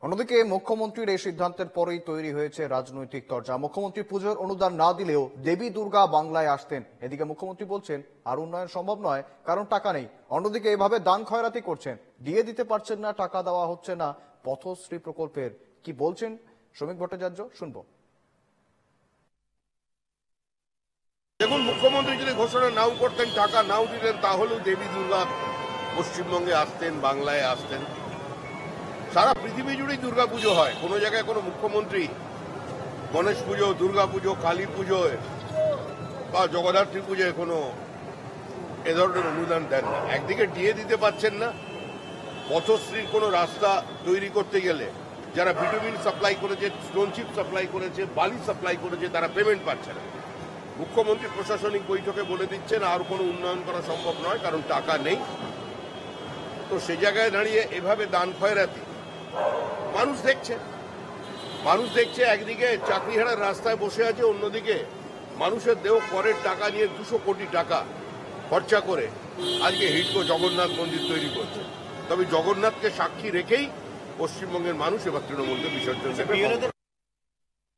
অন্যদিকে মুখ্যমন্ত্রীর এই সিদ্ধান্তের পরেই তৈরি হয়েছে রাজনৈতিক তরজা। মুখ্যমন্ত্রী পুজোর অনুদান না দিলেও দেবী দুর্গা বাংলায় আসতেন। এদিকে মুখ্যমন্ত্রী বলছেন আর উন্নয়ন সম্ভব নয়, কারণ টাকা নেই। অন্যদিকে এভাবে দান খয়রাতি করছেন, দিয়ে দিতে পারছেন না, টাকা দেওয়া হচ্ছে না পথশ্রী প্রকল্পের। কি বলছেন শ্রমিক ভট্টাচার্য, শুনবো। দেখুন, মুখ্যমন্ত্রী যদি ঘোষণা নাও করতেন, টাকা নাও দিতেন, তাহলেও দেবী দুর্গা পশ্চিমবঙ্গে আসতেন, বাংলায় আসতেন। সারা পৃথিবী জুড়েই দুর্গা পুজো হয়। কোনো জায়গায় কোনো মুখ্যমন্ত্রী গণেশ পুজো, দুর্গা পুজো, কালী পুজোয় বা জগদ্ধাত্রী পুজোয় কোনো এ ধরনের অনুদান দেন না। একদিকে দিয়ে দিতে পারছেন না, পথশ্রীর কোনো রাস্তা তৈরি করতে গেলে যারা ভিটামিন সাপ্লাই করেছে, স্টোনচিপ সাপ্লাই করেছে, বালি সাপ্লাই করেছে, তারা পেমেন্ট পাচ্ছে না। মুখ্যমন্ত্রী প্রশাসনিক বৈঠকে বলে দিচ্ছেন আর কোনো উন্নয়ন করা সম্ভব নয়, কারণ টাকা নেই। তো সে জায়গায় দাঁড়িয়ে এভাবে দান খয়রাতি মানুষ দেখছে। একদিকে চাকরিহারার রাস্তায় বসে আছে, অন্যদিকে মানুষের দেহ করের টাকা নিয়ে 200 কোটি টাকা খরচা করে আজকে হিডকো জগন্নাথ মন্দির তৈরি করছে। তবে জগন্নাথকে সাক্ষী রেখেই পশ্চিমবঙ্গের মানুষ এবার তৃণমূলকে বিসর্জন দেবে।